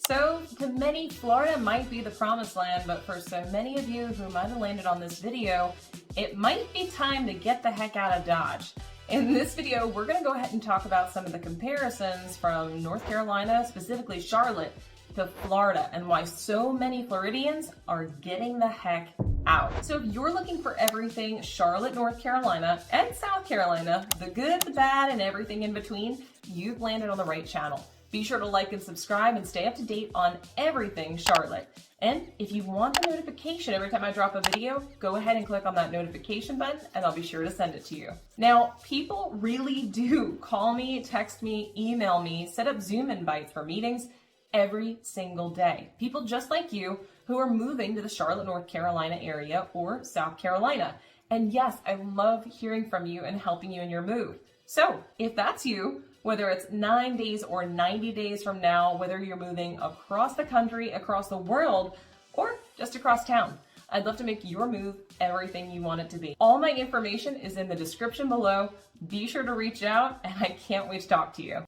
So, to many, Florida might be the promised land, but for so many of you who might have landed on this video, it might be time to get the heck out of Dodge. In this video, we're going to go ahead and talk about some of the comparisons from North Carolina, specifically Charlotte, to Florida, and why so many Floridians are getting the heck out. So if you're looking for everything Charlotte, North Carolina, and South Carolina, the good, the bad, and everything in between, you've landed on the right channel. Be sure to like and subscribe and stay up to date on everything Charlotte. And if you want the notification every time I drop a video, go ahead and click on that notification button and I'll be sure to send it to you. Now, people really do call me, text me, email me, set up Zoom invites for meetings every single day. People just like you who are moving to the Charlotte, North Carolina area or South Carolina. And yes, I love hearing from you and helping you in your move. So if that's you, whether it's 9 days or 90 days from now, whether you're moving across the country, across the world, or just across town, I'd love to make your move everything you want it to be. All my information is in the description below. Be sure to reach out, and I can't wait to talk to you.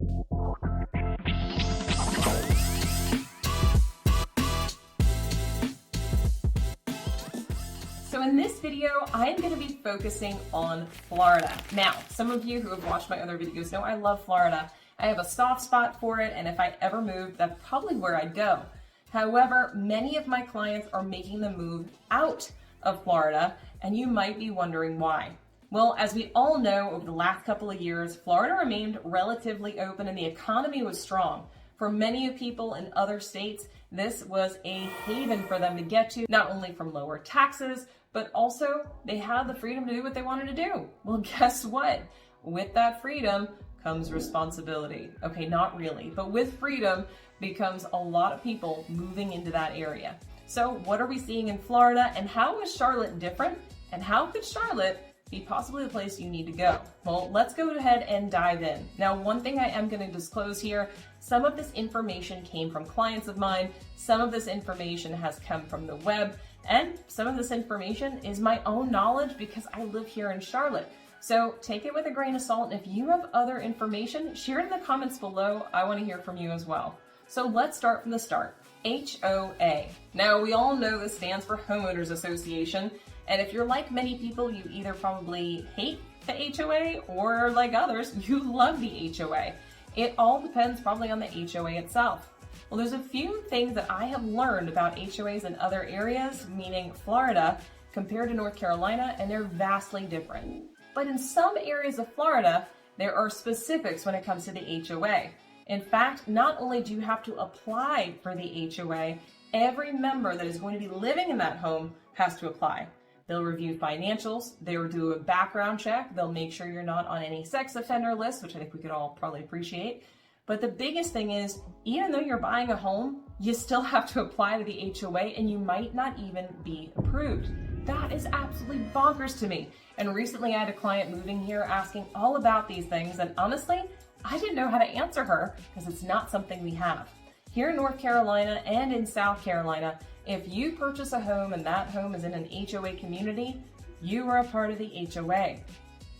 So in this video, I'm going to be focusing on Florida. Now, some of you who have watched my other videos know I love Florida. I have a soft spot for it, and if I ever moved, that's probably where I'd go. However, many of my clients are making the move out of Florida, and you might be wondering why. Well, as we all know, over the last couple of years, Florida remained relatively open and the economy was strong. For many of people in other states, this was a haven for them to get to, not only from lower taxes, but also they had the freedom to do what they wanted to do. Well, guess what? With that freedom comes responsibility. Okay, not really, but with freedom becomes a lot of people moving into that area. So what are we seeing in Florida, and how is Charlotte different? And how could Charlotte be possibly the place you need to go? Well, let's go ahead and dive in. Now, one thing I am going to disclose here, some of this information came from clients of mine, some of this information has come from the web, and some of this information is my own knowledge because I live here in Charlotte. So take it with a grain of salt, and if you have other information, share it in the comments below. I want to hear from you as well. So let's start from the start. HOA. Now, we all know this stands for Homeowners Association, and if you're like many people, you either probably hate the HOA or like others, you love the HOA. It all depends probably on the HOA itself. Well, there's a few things that I have learned about HOAs in other areas, meaning Florida, compared to North Carolina, and they're vastly different. But in some areas of Florida, there are specifics when it comes to the HOA. In fact, not only do you have to apply for the HOA, every member that is going to be living in that home has to apply. They'll review financials, they'll do a background check, they'll make sure you're not on any sex offender lists, which I think we could all probably appreciate. But the biggest thing is, even though you're buying a home, you still have to apply to the HOA and you might not even be approved. That is absolutely bonkers to me. And recently I had a client moving here asking all about these things, and honestly, I didn't know how to answer her because it's not something we have. Here in North Carolina and in South Carolina, if you purchase a home and that home is in an HOA community, you are a part of the HOA.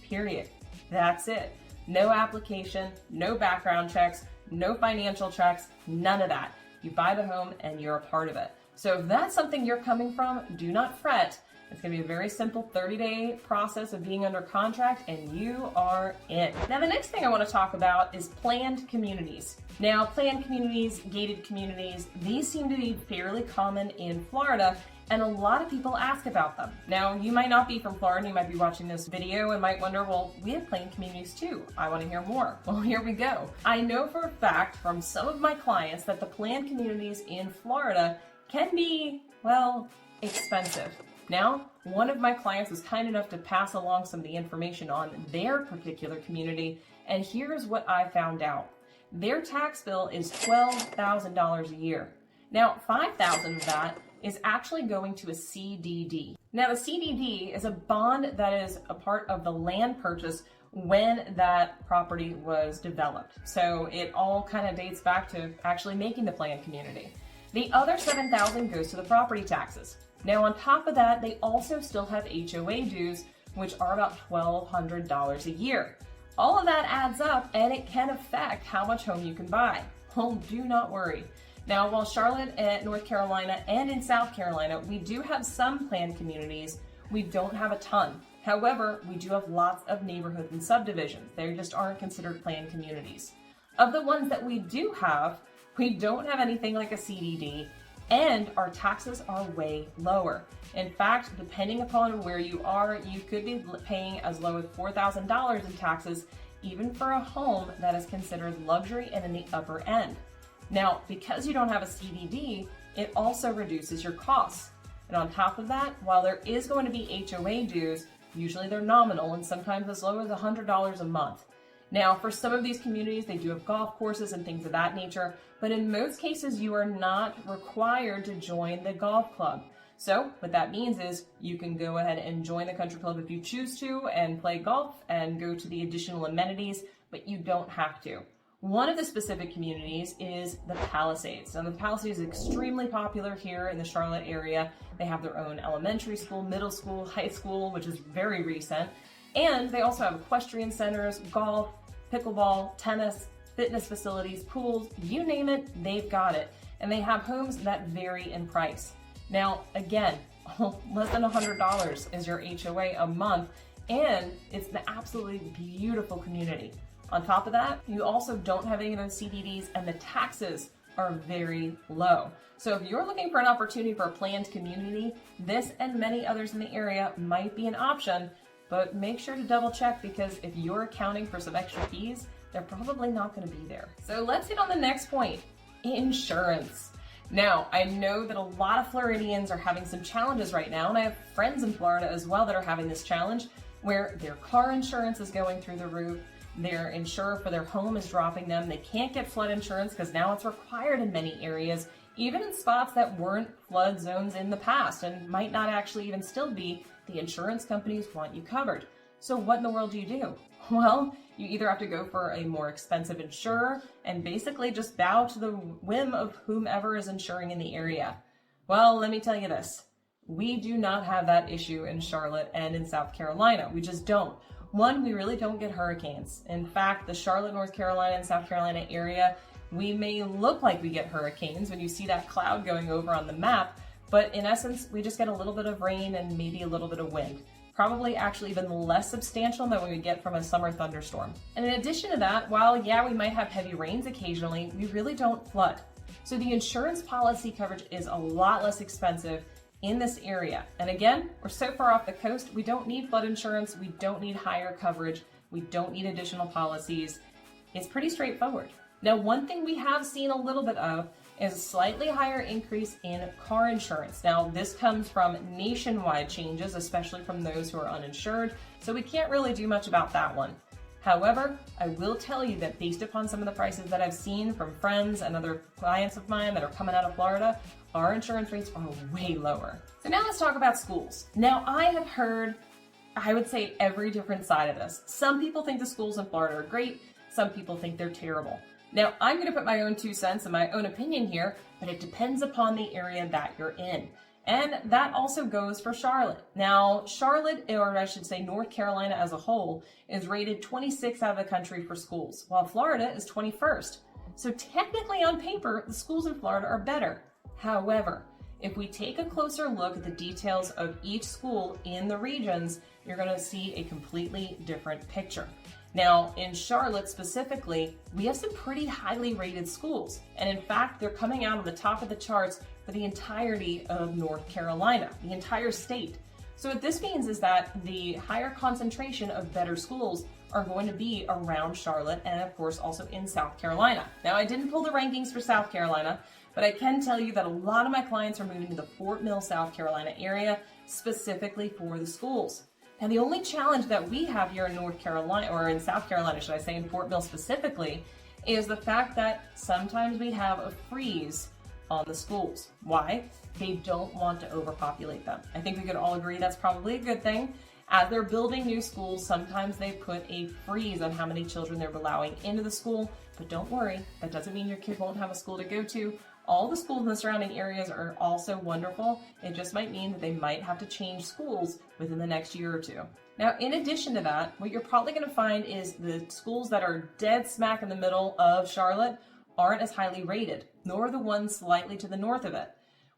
Period. That's it. No application, no background checks, no financial checks, none of that. You buy the home and you're a part of it. So if that's something you're coming from, do not fret. It's going to be a very simple 30-day process of being under contract and you are in. Now, the next thing I want to talk about is planned communities. Now, planned communities, gated communities, these seem to be fairly common in Florida, and a lot of people ask about them. Now, you might not be from Florida, you might be watching this video and might wonder, well, we have planned communities too. I want to hear more. Well, here we go. I know for a fact from some of my clients that the planned communities in Florida can be, well, expensive. Now, one of my clients was kind enough to pass along some of the information on their particular community, and here's what I found out. Their tax bill is $12,000 a year. Now, $5,000 of that is actually going to a CDD. Now, the CDD is a bond that is a part of the land purchase when that property was developed. So it all kind of dates back to actually making the planned community. The other $7,000 goes to the property taxes. Now, on top of that, they also still have HOA dues, which are about $1,200 a year. All of that adds up, and it can affect how much home you can buy. Well, do not worry. Now, while Charlotte, North Carolina, and in South Carolina, we do have some planned communities, we don't have a ton. However, we do have lots of neighborhoods and subdivisions. They just aren't considered planned communities. Of the ones that we do have, we don't have anything like a CDD, and our taxes are way lower. In fact, depending upon where you are, you could be paying as low as $4,000 in taxes, even for a home that is considered luxury and in the upper end. Now, because you don't have a CDD, it also reduces your costs. And on top of that, while there is going to be HOA dues, usually they're nominal and sometimes as low as $100 a month. Now, for some of these communities, they do have golf courses and things of that nature, but in most cases, you are not required to join the golf club. So what that means is you can go ahead and join the country club if you choose to and play golf and go to the additional amenities, but you don't have to. One of the specific communities is the Palisades. And the Palisades is extremely popular here in the Charlotte area. They have their own elementary school, middle school, high school, which is very recent. And they also have equestrian centers, golf, pickleball, tennis, fitness facilities, pools, you name it, they've got it. And they have homes that vary in price. Now, again, less than $100 is your HOA a month, and it's an absolutely beautiful community. On top of that, you also don't have any of those CDDs, and the taxes are very low. So if you're looking for an opportunity for a planned community, this and many others in the area might be an option, but make sure to double check, because if you're accounting for some extra fees, they're probably not going to be there. So let's hit on the next point, insurance. Now, I know that a lot of Floridians are having some challenges right now, and I have friends in Florida as well that are having this challenge where their car insurance is going through the roof, their insurer for their home is dropping them, they can't get flood insurance because now it's required in many areas, even in spots that weren't flood zones in the past and might not actually even still be. The insurance companies want you covered. So what in the world do you do? Well, you either have to go for a more expensive insurer and basically just bow to the whim of whomever is insuring in the area. Well, let me tell you this. We do not have that issue in Charlotte and in South Carolina. We just don't. One, we really don't get hurricanes. In fact, the Charlotte, North Carolina and South Carolina area, we may look like we get hurricanes when you see that cloud going over on the map, but in essence, we just get a little bit of rain and maybe a little bit of wind. Probably actually even less substantial than we would get from a summer thunderstorm. And in addition to that, while yeah, we might have heavy rains occasionally, we really don't flood. So the insurance policy coverage is a lot less expensive in this area. And again, we're so far off the coast, we don't need flood insurance, we don't need higher coverage, we don't need additional policies. It's pretty straightforward. Now, one thing we have seen a little bit of is a slightly higher increase in car insurance. Now, this comes from nationwide changes, especially from those who are uninsured, so we can't really do much about that one. However, I will tell you that based upon some of the prices that I've seen from friends and other clients of mine that are coming out of Florida, our insurance rates are way lower. So now let's talk about schools. Now, I have heard, I would say, every different side of this. Some people think the schools in Florida are great, some people think they're terrible. Now, I'm going to put my own 2 cents and my own opinion here, but it depends upon the area that you're in. And that also goes for Charlotte. Now, Charlotte, or I should say North Carolina as a whole, is rated 26th out of the country for schools, while Florida is 21st. So technically on paper, the schools in Florida are better. However, if we take a closer look at the details of each school in the regions, you're going to see a completely different picture. Now, in Charlotte specifically, we have some pretty highly rated schools. And in fact, they're coming out on the top of the charts for the entirety of North Carolina, the entire state. So what this means is that the higher concentration of better schools are going to be around Charlotte and of course also in South Carolina. Now, I didn't pull the rankings for South Carolina, but I can tell you that a lot of my clients are moving to the Fort Mill, South Carolina area specifically for the schools. Now, the only challenge that we have here in North Carolina, or in South Carolina, should I say, in Fort Mill specifically, is the fact that sometimes we have a freeze on the schools. Why? They don't want to overpopulate them. I think we could all agree that's probably a good thing. As they're building new schools, sometimes they put a freeze on how many children they're allowing into the school, but don't worry, that doesn't mean your kid won't have a school to go to. All the schools in the surrounding areas are also wonderful. It just might mean that they might have to change schools within the next year or two. Now, in addition to that, what you're probably going to find is the schools that are dead smack in the middle of Charlotte aren't as highly rated. nor the ones slightly to the north of it.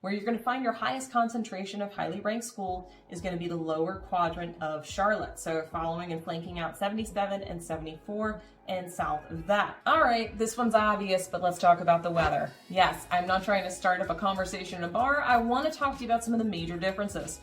Where you're going to find your highest concentration of highly ranked school is going to be the lower quadrant of Charlotte. So following and flanking out 77 and 74 and south of that. All right, this one's obvious, but let's talk about the weather. Yes, I'm not trying to start up a conversation in a bar. I want to talk to you about some of the major differences.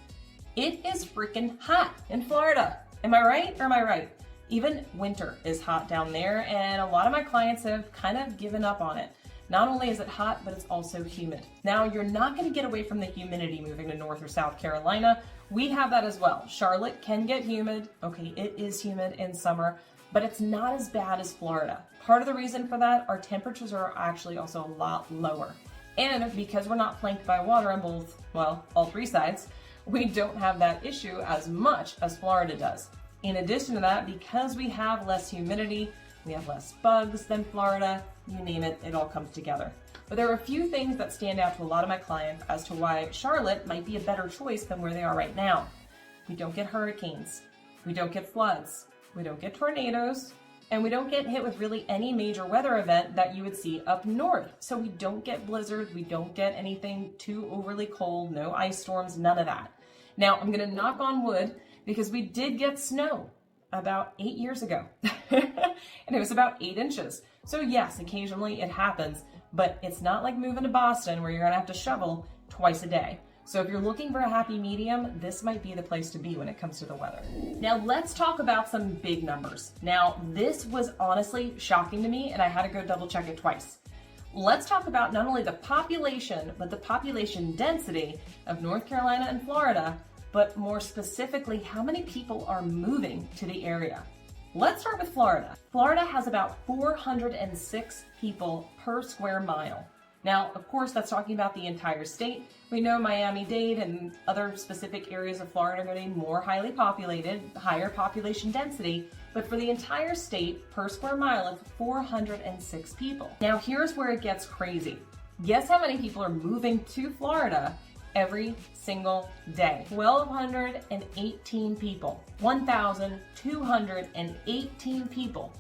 It is freaking hot in Florida. Am I right or am I right? Even winter is hot down there, and a lot of my clients have kind of given up on it. Not only is it hot, but it's also humid. Now, you're not going to get away from the humidity moving to North or South Carolina. We have that as well. Charlotte can get humid. Okay, it is humid in summer, but it's not as bad as Florida. Part of the reason for that, our temperatures are actually also a lot lower. And because we're not flanked by water on both, well, all three sides, we don't have that issue as much as Florida does. In addition to that, because we have less humidity, we have less bugs than Florida, you name it, it all comes together. But there are a few things that stand out to a lot of my clients as to why Charlotte might be a better choice than where they are right now. We don't get hurricanes, we don't get floods, we don't get tornadoes, and we don't get hit with really any major weather event that you would see up north. So we don't get blizzards, we don't get anything too overly cold, no ice storms, none of that. Now, I'm gonna knock on wood because we did get snow about 8 years ago, and it was about 8 inches. So yes, occasionally it happens, but it's not like moving to Boston where you're gonna have to shovel twice a day. So if you're looking for a happy medium, this might be the place to be when it comes to the weather. Now let's talk about some big numbers. Now this was honestly shocking to me, and I had to go double check it twice. Let's talk about not only the population, but the population density of North Carolina and Florida, but more specifically, how many people are moving to the area. Let's start with Florida. Florida has about 406 people per square mile. Now, of course, that's talking about the entire state. We know Miami-Dade and other specific areas of Florida are going to be more highly populated, higher population density, but for the entire state, per square mile, it's 406 people. Now, here's where it gets crazy. Guess how many people are moving to Florida every single day? 1,218 people. 1,218 people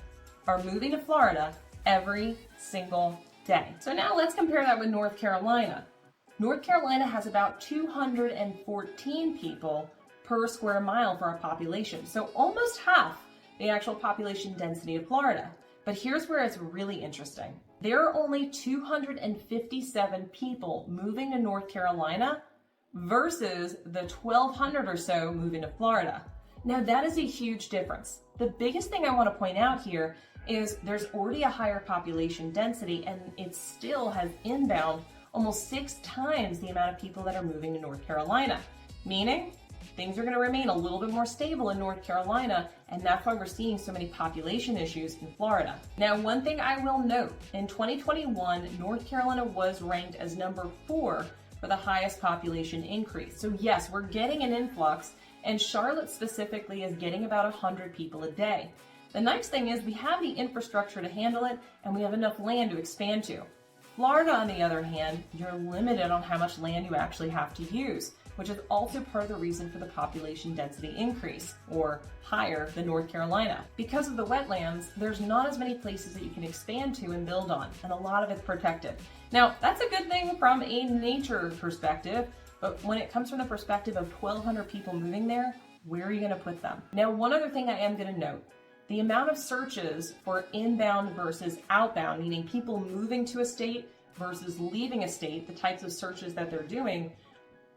are moving to Florida every single day. So now let's compare that with North Carolina. North Carolina has about 214 people per square mile for our population. So almost half the actual population density of Florida. But here's where it's really interesting. There are only 257 people moving to North Carolina versus the 1,200 or so moving to Florida. Now that is a huge difference. The biggest thing I want to point out here is there's already a higher population density, and it still has inbound almost 6 times the amount of people that are moving to North Carolina, meaning things are going to remain a little bit more stable in North Carolina, and that's why we're seeing so many population issues in Florida. Now, one thing I will note, in 2021, North Carolina was ranked as number 4 for the highest population increase. So yes, we're getting an influx, and Charlotte specifically is getting about 100 people a day. The nice thing is we have the infrastructure to handle it, and we have enough land to expand to. Florida, on the other hand, you're limited on how much land you actually have to use, which is also part of the reason for the population density increase, or higher than North Carolina. Because of the wetlands, there's not as many places that you can expand to and build on, and a lot of it's protected. Now, that's a good thing from a nature perspective, but when it comes from the perspective of 1,200 people moving there, where are you gonna put them? Now, one other thing I am gonna note, the amount of searches for inbound versus outbound, meaning people moving to a state versus leaving a state, the types of searches that they're doing,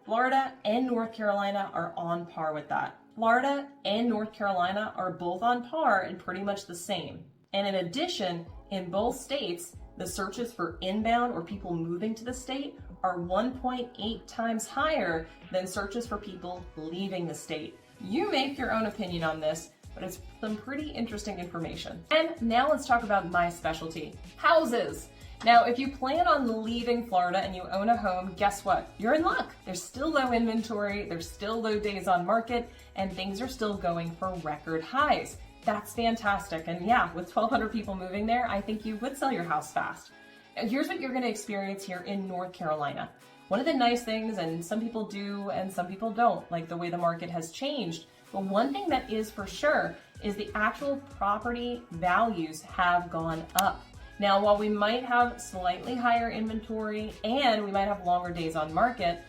Florida and North Carolina are on par with that. Florida and North Carolina are both on par and pretty much the same. And in addition, in both states, the searches for inbound or people moving to the state are 1.8 times higher than searches for people leaving the state. You make your own opinion on this, but it's some pretty interesting information. And now let's talk about my specialty, houses. Now, if you plan on leaving Florida and you own a home, guess what? You're in luck. There's still low inventory, there's still low days on market, and things are still going for record highs. That's fantastic. And yeah, with 1,200 people moving there, I think you would sell your house fast. And here's what you're gonna experience here in North Carolina. One of the nice things, and some people do and some people don't, like the way the market has changed, but one thing that is for sure is the actual property values have gone up. Now, while we might have slightly higher inventory and we might have longer days on market,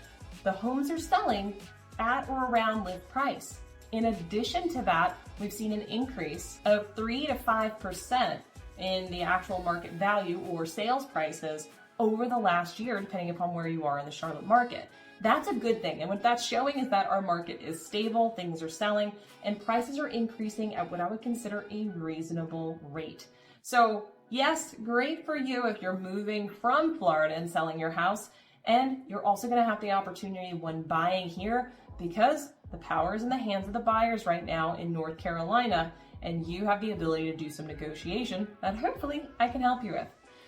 the homes are selling at or around list price. In addition to that, we've seen an increase of 3 to 5% in the actual market value or sales prices over the last year, depending upon where you are in the Charlotte market. That's a good thing. And what that's showing is that our market is stable, things are selling, and prices are increasing at what I would consider a reasonable rate. So yes, great for you if you're moving from Florida and selling your house. And you're also going to have the opportunity when buying here, because the power is in the hands of the buyers right now in North Carolina, and you have the ability to do some negotiation that hopefully I can help you with.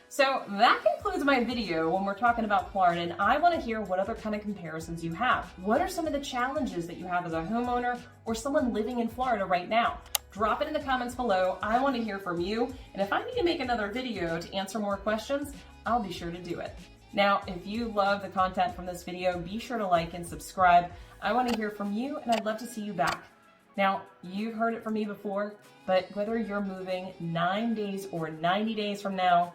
So that concludes my video when we're talking about Florida, and I want to hear what other kind of comparisons you have. What are some of the challenges that you have as a homeowner or someone living in Florida right now? Drop it in the comments below. I want to hear from you, and if I need to make another video to answer more questions, I'll be sure to do it. Now, if you love the content from this video, be sure to like and subscribe. I want to hear from you, and I'd love to see you back. Now, you've heard it from me before, but whether you're moving 9 days or 90 days from now,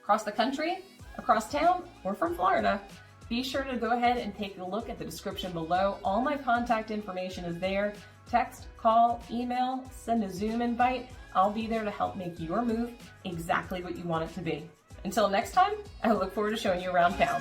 across the country, across town, or from Florida, be sure to go ahead and take a look at the description below. All my contact information is there. Text, call, email, send a Zoom invite. I'll be there to help make your move exactly what you want it to be. Until next time, I look forward to showing you around town.